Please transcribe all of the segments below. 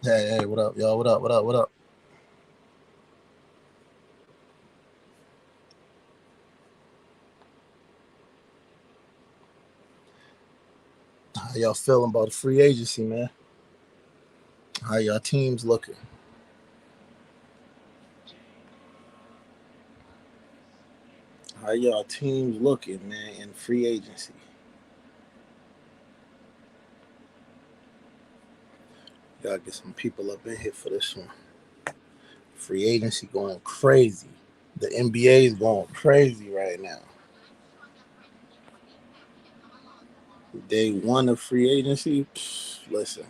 Hey, what up, y'all? What up? What up? What up? How y'all feeling about the free agency, man? How y'all teams looking? How y'all teams looking, man, in free agency? Gotta get some people up in here for this one. Free agency going crazy. The NBA is going crazy right now. Day one of free agency. Listen,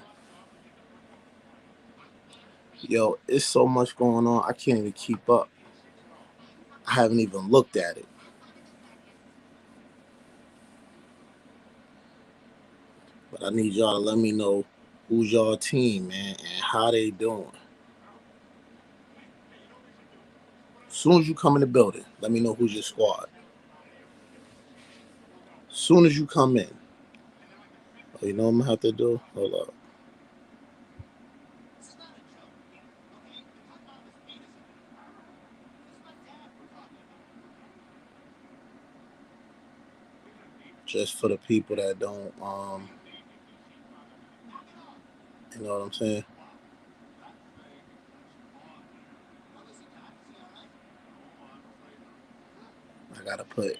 yo, it's so much going on. I can't even keep up. I haven't even looked at it, but I need y'all to let me know who's y'all team, man, and how they doing. As soon as you come in the building, let me know who's your squad. As soon as you come in, oh, you know what I'm gonna have to do? Hold up. Just for the people that don't, you know what I'm saying? I gotta put,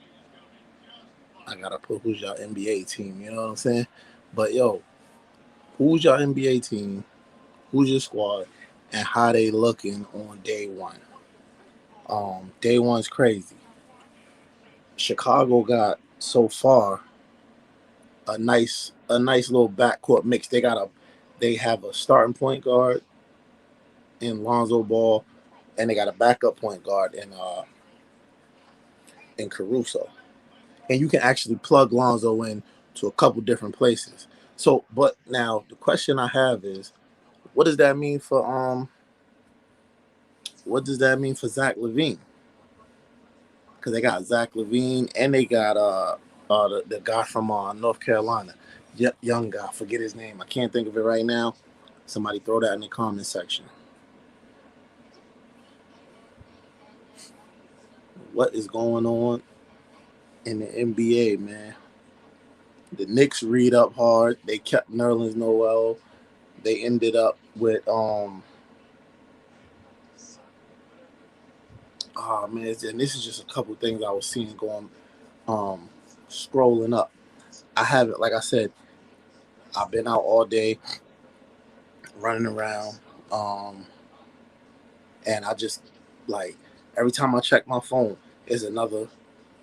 I gotta put who's your NBA team. You know what I'm saying? But yo, who's your NBA team? Who's your squad? And how they looking on day one? Day one's crazy. Chicago got so far a nice little backcourt mix. They have a starting point guard in Lonzo Ball, and they got a backup point guard in Caruso. And you can actually plug Lonzo in to a couple different places. So, but now the question I have is, what does that mean for what does that mean for Zach Levine? Because they got Zach Levine and they got the guy from North Carolina, young guy. Forget his name. I can't think of it right now. Somebody throw that in the comment section. What is going on in the NBA, man? The Knicks read up hard. They kept Nerlens Noel. They ended up with oh man, and this is just a couple things I was seeing going um scrolling up. I haven't, like I said, I've been out all day running around, um, and I just like every time I check my phone is another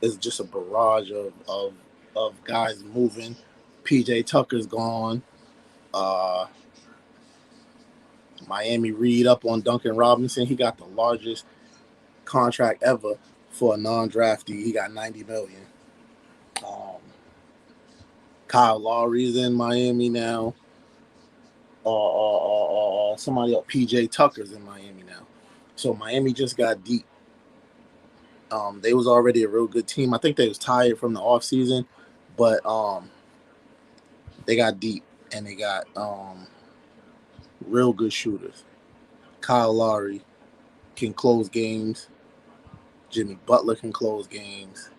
is just a barrage of guys moving. PJ Tucker's gone. Uh, Miami read up on Duncan Robinson. He got the largest contract ever for a non-draftee. He got 90 million. Um, Kyle Lowry's in Miami now. Somebody else, PJ Tucker's in Miami now. So Miami just got deep. They was already a real good team. I think they was tired from the offseason, but they got deep and they got real good shooters. Kyle Lowry can close games. Jimmy Butler can close games.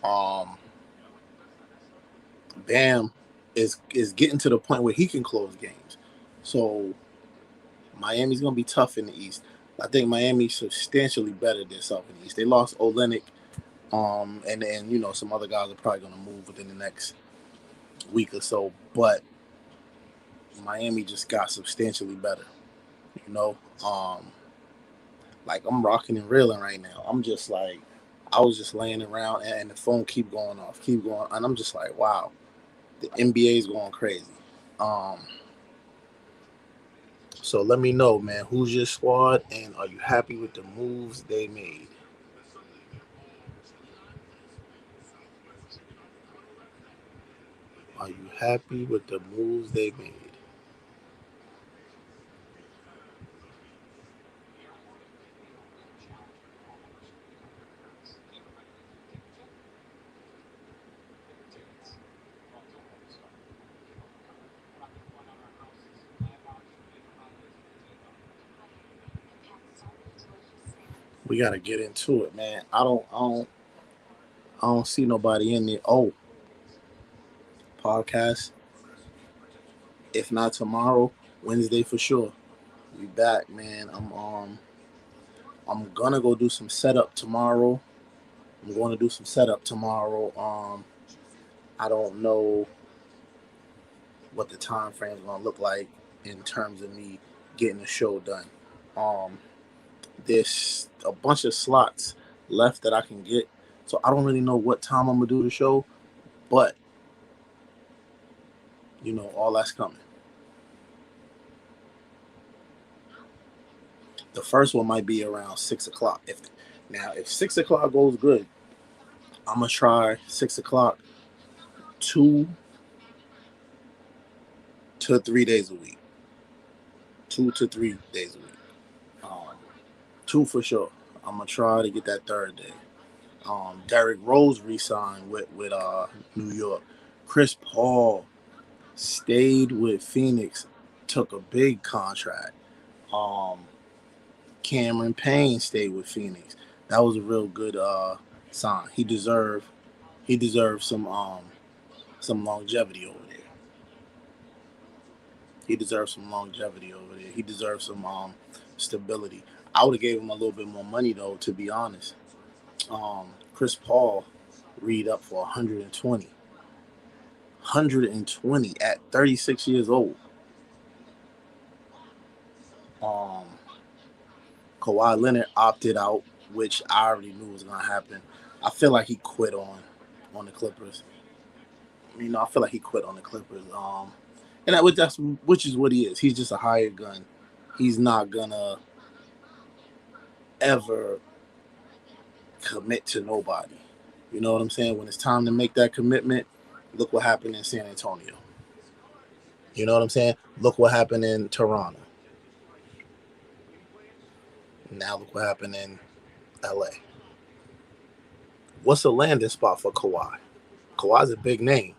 Um, Bam is getting to the point where he can close games. So Miami's gonna be tough in the East. I think Miami's substantially better than South in the East. They lost Olenek, and you know some other guys are probably gonna move within the next week or so. But Miami just got substantially better. You know, like I'm rocking and reeling right now. I'm just like, I was just laying around and the phone keep going off, keep going, and I'm just like, wow, the NBA is going crazy. Um, so let me know, man, who's your squad and are you happy with the moves they made? Are you happy with the moves they made? we gotta get into it, man. I don't see nobody in there. Oh, podcast. If not tomorrow, Wednesday for sure. We back, man. I'm gonna go do some setup tomorrow. I'm going to do some setup tomorrow. I don't know what the time frame is gonna look like in terms of me getting the show done. Um, there's a bunch of slots left that I can get, so I don't really know what time I'm gonna do the show, but all that's coming. The first one might be around 6 o'clock. If 6 o'clock goes good, I'm gonna try 6 o'clock 2 to 3 days a week. 2 to 3 days a week. Um, two for sure. I'm gonna try to get that third day. Derrick Rose re-signed with New York. Chris Paul stayed with Phoenix, took a big contract. Um, Cameron Payne stayed with Phoenix. That was a real good sign. He deserved some longevity over there. He deserves some longevity over there. He deserves some stability. I would have gave him a little bit more money though, to be honest. Chris Paul read up for 120. 120 at 36 years old. Um, Kawhi Leonard opted out, which I already knew was gonna happen. I feel like he quit on the Clippers. I feel like he quit on the Clippers. And that's which is what he is. He's just a hired gun. He's not gonna ever commit to nobody. You know what I'm saying? When it's time to make that commitment, look what happened in San Antonio. You know what I'm saying? Look what happened in Toronto. Now look what happened in LA. What's a landing spot for Kawhi? Kawhi's a big name.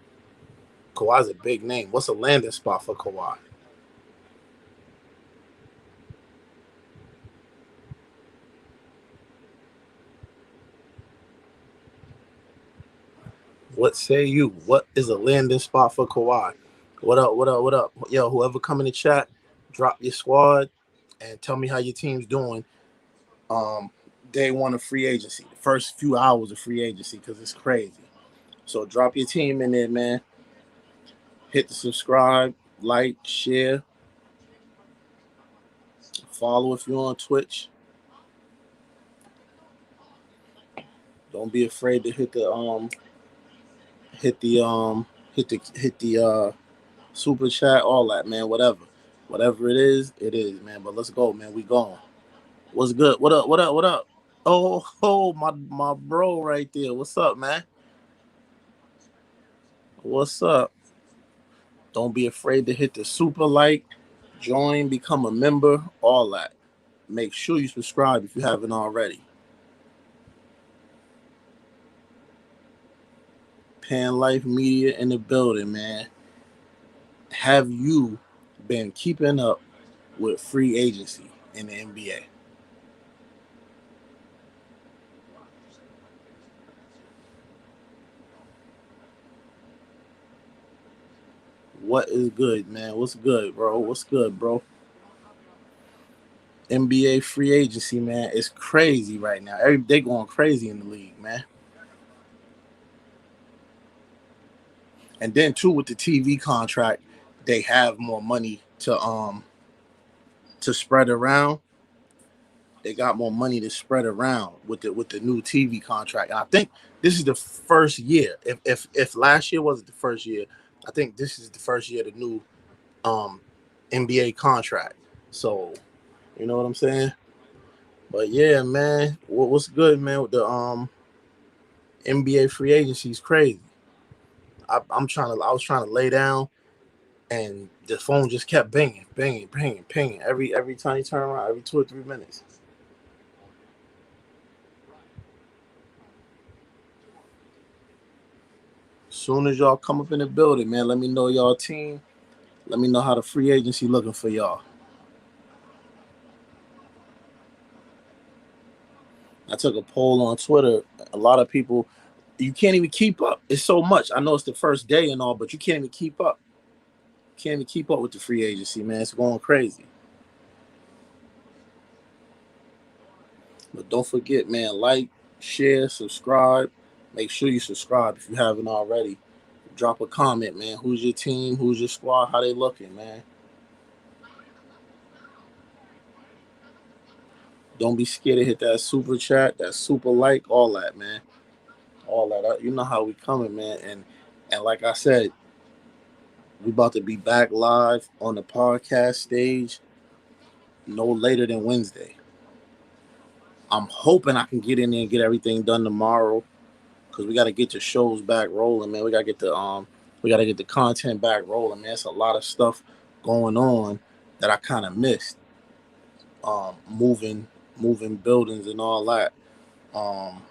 Kawhi's a big name. What's a landing spot for Kawhi? What say you? What is a landing spot for Kawhi? What up? What up? What up? Yo, whoever come in the chat, drop your squad and tell me how your team's doing. Um, Day one of free agency, the first few hours of free agency, because it's crazy. So drop your team in there, man. Hit the subscribe, like, share, follow if you're on Twitch. Don't be afraid to hit the super chat, all that, man. Whatever it is, man. But let's go, man. We going. What's good? What up? What up? What up? Oh, my bro right there. What's up, man? What's up? Don't be afraid to hit the super like, join, become a member, all that. Make sure you subscribe if you haven't already. Pan Life Media in the building, man. Have you been keeping up with free agency in the NBA? What is good, man? What's good, bro? What's good, bro? NBA free agency, man, it's crazy right now. They going crazy in the league, man. And then too, with the TV contract, they have more money to spread around. They got more money to spread around with the new TV contract. And I think this is the first year. If last year wasn't the first year, I think this is the first year of the new um NBA contract. So you know what I'm saying? But yeah, man, what's good, man? With the NBA free agency is crazy. I was trying to lay down, and the phone just kept banging, banging, banging, pinging every time you turn around, every 2 or 3 minutes. Soon as y'all come up in the building, man, let me know y'all team. Let me know how the free agency looking for y'all. I took a poll on Twitter. A lot of people, you can't even keep up. It's so much. I know it's the first day and all, but you can't even keep up. Can't even keep up with the free agency, man. It's going crazy. But don't forget, man, like, share, subscribe. Make sure you subscribe if you haven't already. Drop a comment, man. Who's your team? Who's your squad? How they looking, man? Don't be scared to hit that super chat, that super like, all that, man. All that. You know how we coming, man. And like I said, we about to be back live on the podcast stage no later than Wednesday. I'm hoping I can get in there and get everything done tomorrow because we got to get the shows back rolling, man. We got to get the content back rolling, man. It's a lot of stuff going on that I kind of missed. Moving buildings and all that. Um,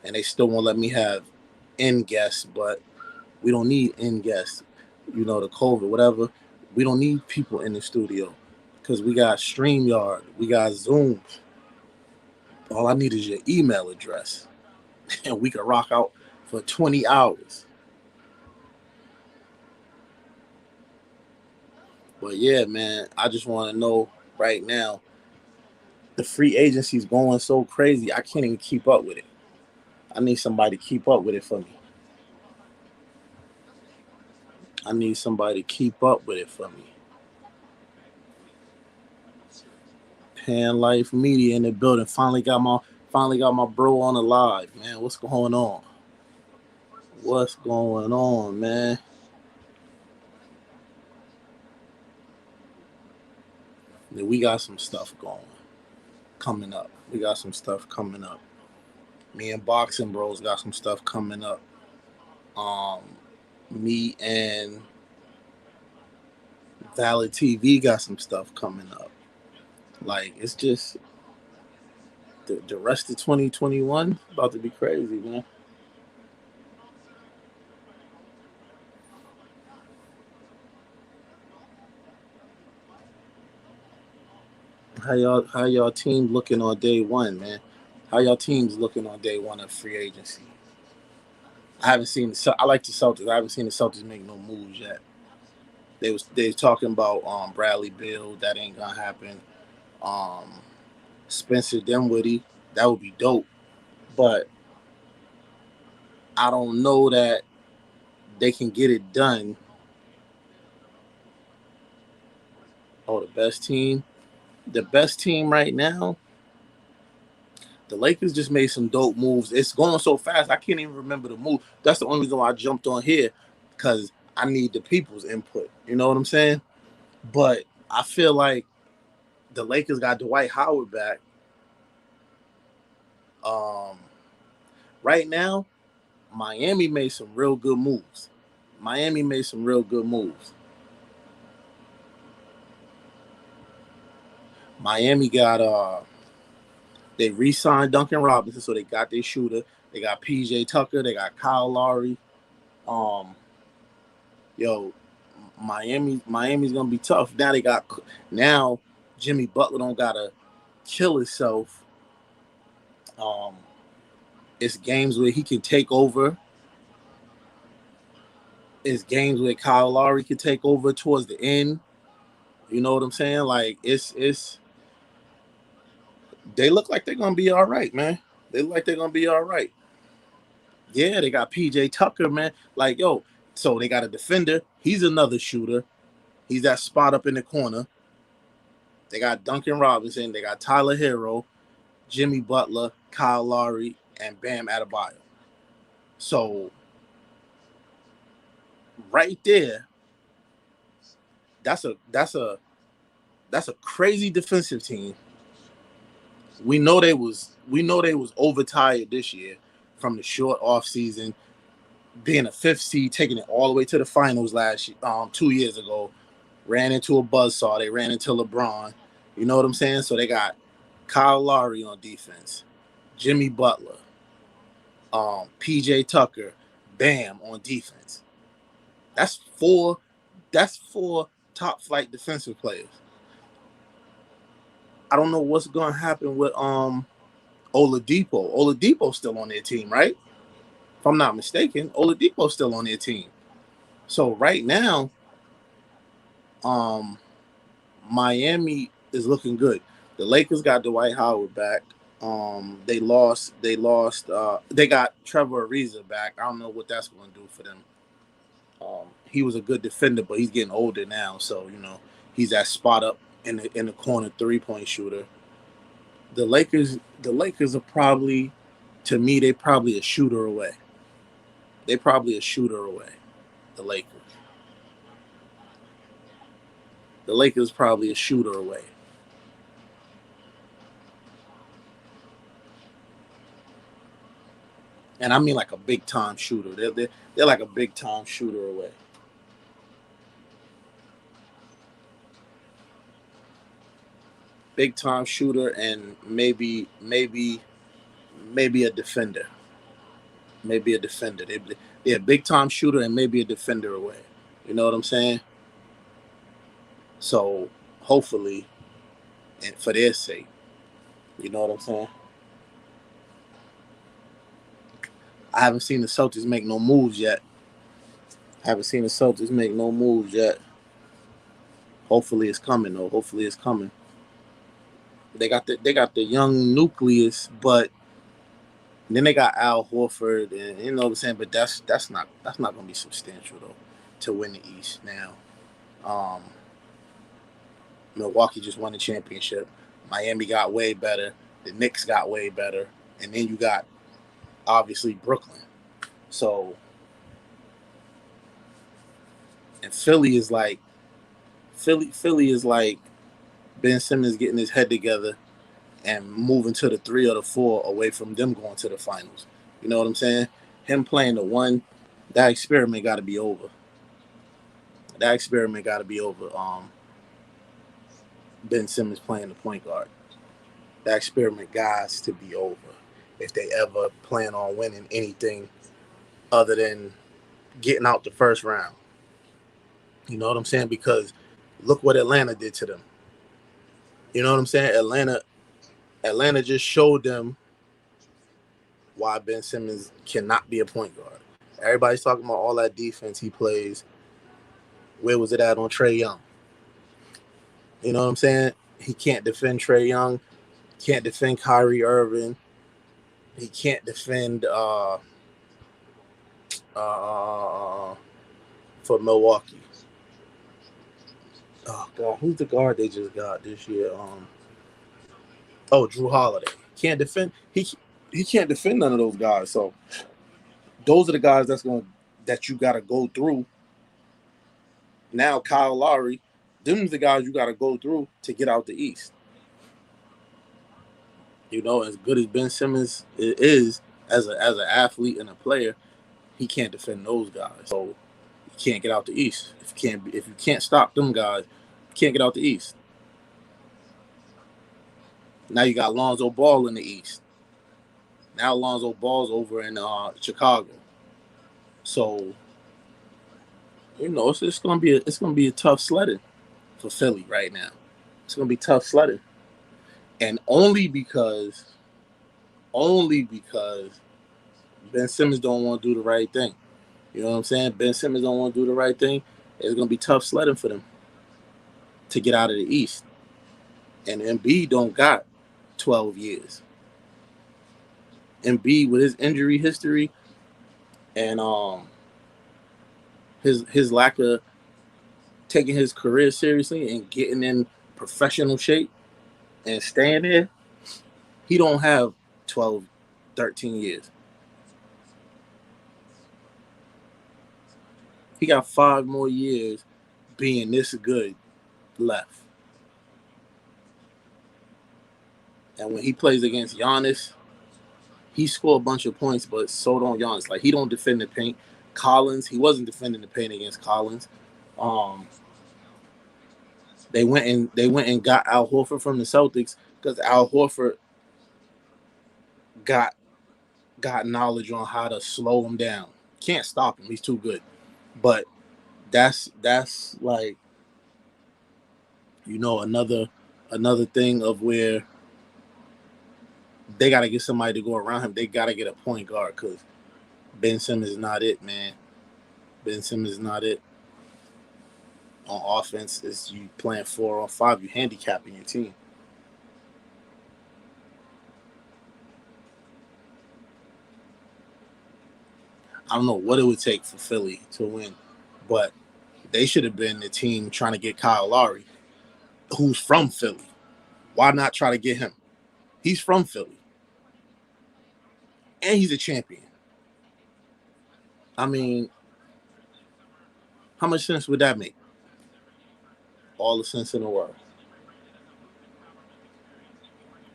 and they still won't let me have in guests, but we don't need in guests. You know, the COVID, whatever. We don't need people in the studio because we got StreamYard, we got Zoom. All I need is your email address, and we can rock out for 20 hours. But yeah, man, I just want to know right now. The free agency is going so crazy, I can't even keep up with it. I need somebody to keep up with it for me. I need somebody to keep up with it for me. Pan Life Media in the building. Finally got my bro on the live, man. What's going on? What's going on, man? Yeah, we got some stuff going coming up. We got some stuff coming up. Me and Boxing Bros got some stuff coming up. Um, me and Valid TV got some stuff coming up. Like it's just the rest of 2021 about to be crazy, man. How y'all team looking on day one, man? How y'all teams looking on day one of free agency? I haven't seen I like the Celtics. I haven't seen the Celtics make no moves yet. They was talking about Bradley Beal. That ain't gonna happen. Um, Spencer Dinwiddie. That would be dope. But I don't know that they can get it done. Oh, the best team. The best team right now. The Lakers just made some dope moves. It's going so fast, I can't even remember the move. That's the only reason why I jumped on here, because I need the people's input. You know what I'm saying? But I feel like the Lakers got Dwight Howard back. Um, right now, Miami made some real good moves. Miami made some real good moves. Miami got they re-signed Duncan Robinson, so they got their shooter. They got PJ Tucker. They got Kyle Lowry. Um, yo, Miami's gonna be tough. Now Jimmy Butler don't gotta kill himself. Um, it's games where he can take over. It's games where Kyle Lowry can take over towards the end. You know what I'm saying? Like it's they look like they're gonna be all right, man. They look like they're gonna be all right. Yeah, they got PJ Tucker, man. Like yo, so they got a defender. He's another shooter. He's that spot up in the corner. They got Duncan Robinson. They got Tyler Hero, Jimmy Butler, Kyle Lowry, and Bam Adebayo. So right there, that's a crazy defensive team. We know they was overtired this year from the short off season, being a fifth seed, taking it all the way to the finals 2 years ago. Ran into a buzzsaw. They ran into LeBron. You know what I'm saying? So they got Kyle Lowry on defense, Jimmy Butler, PJ Tucker, Bam on defense. That's four. That's four top flight defensive players. I don't know what's gonna happen with Oladipo. Oladipo's still on their team, right? If I'm not mistaken, Oladipo's still on their team. So right now, um, Miami is looking good. The Lakers got Dwight Howard back. They got Trevor Ariza back. I don't know what that's going to do for them. He was a good defender, but he's getting older now, so he's that spot up in the corner 3-point shooter. The Lakers are probably, to me, they probably a shooter away. They probably a shooter away. The Lakers. The Lakers probably a shooter away. And I mean like a big time shooter. They're like a big time shooter away. Big time shooter and maybe a defender. Maybe a defender. They're a big time shooter and maybe a defender away. You know what I'm saying? So hopefully, and for their sake, you know what I'm saying? I haven't seen the Celtics make no moves yet. Hopefully it's coming though. Hopefully it's coming. They got the young nucleus, but then they got Al Horford, and you know what I'm saying. But that's not gonna be substantial though to win the East now. Um, Milwaukee just won the championship. Miami got way better. The Knicks got way better, and then you got obviously Brooklyn. So, and Philly is like Ben Simmons getting his head together and moving to the 3 or the 4 away from them going to the finals. You know what I'm saying? Him playing the 1, that experiment got to be over. Ben Simmons playing the point guard. That experiment has to be over if they ever plan on winning anything other than getting out the first round. You know what I'm saying? Because look what Atlanta did to them. You know what I'm saying? Atlanta just showed them why Ben Simmons cannot be a point guard. Everybody's talking about all that defense he plays. Where was it at on Trae Young? You know what I'm saying? He can't defend Trae Young. Can't defend Kyrie Irving. He can't defend for Milwaukee. Oh God, who's the guard they just got this year? Drew Holiday. Can't defend. He can't defend none of those guys. So those are the guys that you got to go through. Now Kyle Lowry, them's the guys you got to go through to get out the East. You know, as good as Ben Simmons is as an athlete and a player, he can't defend those guys. So you can't get out the East. If you can't stop them guys, you can't get out the East. Now you got Lonzo Ball in the East. Now Lonzo Ball's over in Chicago. So it's gonna be a tough sledding for Philly right now. It's gonna be tough sledding, and only because Ben Simmons don't want to do the right thing. You know what I'm saying? Ben Simmons don't want to do the right thing. It's gonna be tough sledding for them to get out of the East, and Embiid don't got 12 years. Embiid with his injury history and his lack of taking his career seriously and getting in professional shape and staying there, he don't have 12, 13 years. He got 5 more years being this good left. And when he plays against Giannis, he scored a bunch of points, but so don't Giannis. Like, he don't defend the paint. Collins, he wasn't defending the paint against Collins. They went and got Al Horford from the Celtics because Al Horford got knowledge on how to slow him down. Can't stop him. He's too good. But that's like, another another thing of where they got to get somebody to go around him. They got to get a point guard because Ben Simmons is not it, man. Ben Simmons is not it. On offense, is you playing 4-on-5, you handicapping your team. I don't know what it would take for Philly to win, but they should have been the team trying to get Kyle Lowry, who's from Philly. Why not try to get him? He's from Philly, and he's a champion. I mean, how much sense would that make? All the sense in the world.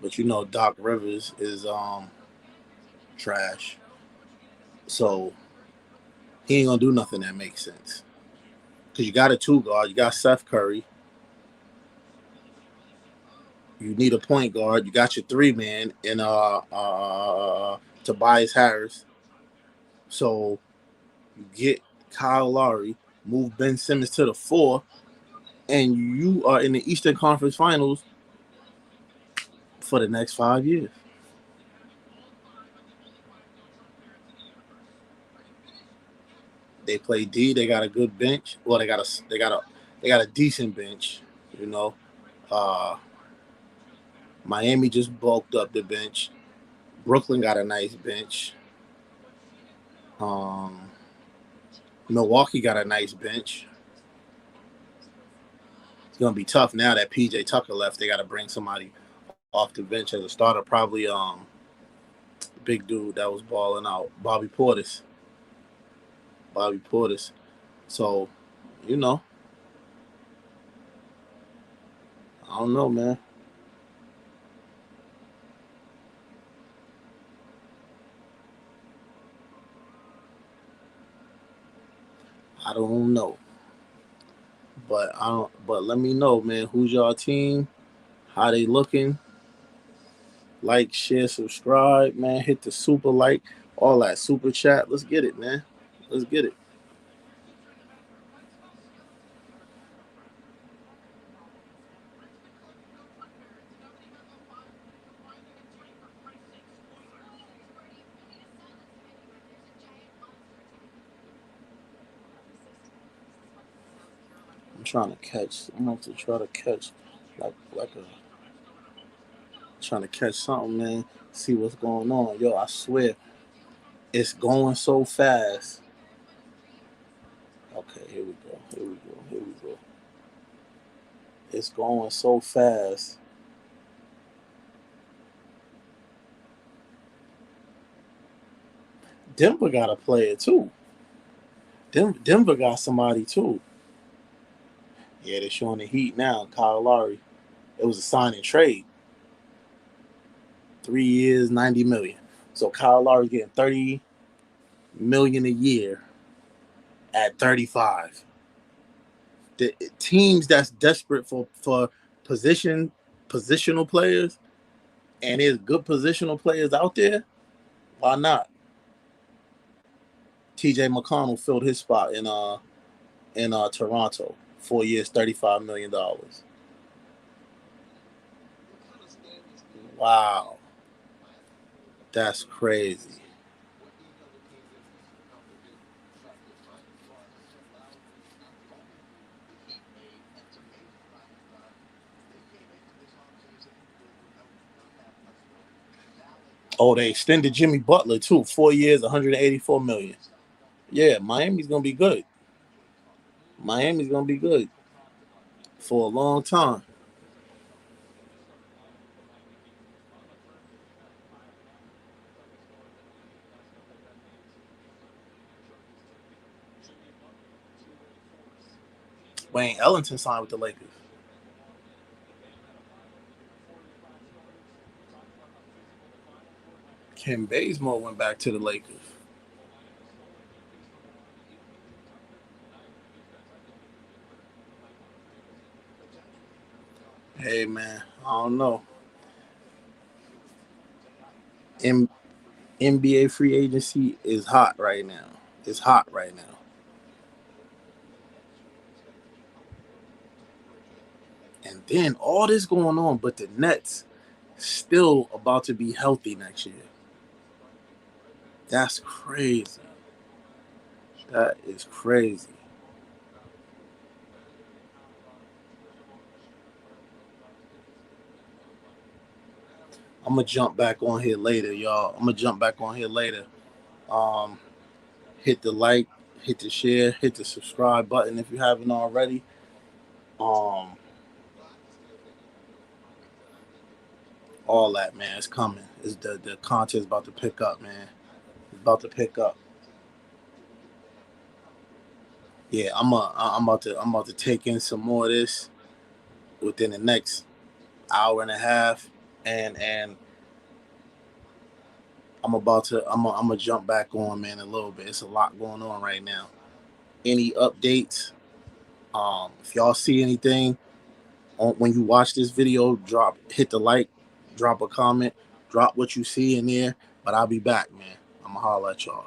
But you know, Doc Rivers is trash, so he ain't gonna do nothing that makes sense. Because you got a two guard, you got Seth Curry. You need a point guard. You got your three man in Tobias Harris. So you get Kyle Lowry, move Ben Simmons to the 4, and you are in the Eastern Conference Finals for the next 5 years. They play D. They got a good bench. Well, they got a decent bench. You know, uh, Miami just bulked up the bench. Brooklyn got a nice bench. Um, Milwaukee got a nice bench. It's gonna be tough now that PJ Tucker left. They got to bring somebody off the bench as a starter. Probably big dude that was balling out, Bobby Portis. Bobby Portis. So, you know, I don't know, man. I don't know. But I don't but let me know, man, who's y'all team? How they looking? Like, share, subscribe, man. Hit the super like, all that super chat. Let's get it, man. Let's get it. I'm about to try to catch like a trying to catch something, man. See what's going on. Yo, I swear, it's going so fast. Okay, here we go. Here we go. Here we go. It's going so fast. Denver got a player too. Denver got somebody too. Yeah, they're showing the heat now. Kyle Lowry. It was a sign and trade. 3 years, 90 million. So Kyle Lowry's getting 30 million a year at 35. The teams that's desperate for positional players, and there's good positional players out there. Why not? T.J. McConnell filled his spot in Toronto. 4 years, $35 million. Wow, that's crazy. Oh, they extended Jimmy Butler too. 4 years, 184 million. Yeah, Miami's gonna be good. Miami's gonna be good for a long time. Wayne Ellington signed with the Lakers. Ken Bazemore went back to the Lakers. Hey man, I don't know. M- NBA free agency is hot right now. It's hot right now. And then all this going on, but the Nets still about to be healthy next year. That's crazy. That is crazy. I'm gonna jump back on here later, y'all. I'm gonna jump back on here later. Um, hit the like, hit the share, hit the subscribe button if you haven't already. Um, all that, man. It's coming. It's the content's about to pick up, man. It's about to pick up. Yeah, I'm about to take in some more of this within the next hour and a half, and I'm gonna jump back on, man, a little bit. It's a lot going on right now. Any updates? If y'all see anything when you watch this video, hit the like, drop a comment, drop what you see in there. But I'll be back, man. I'm gonna holler at y'all.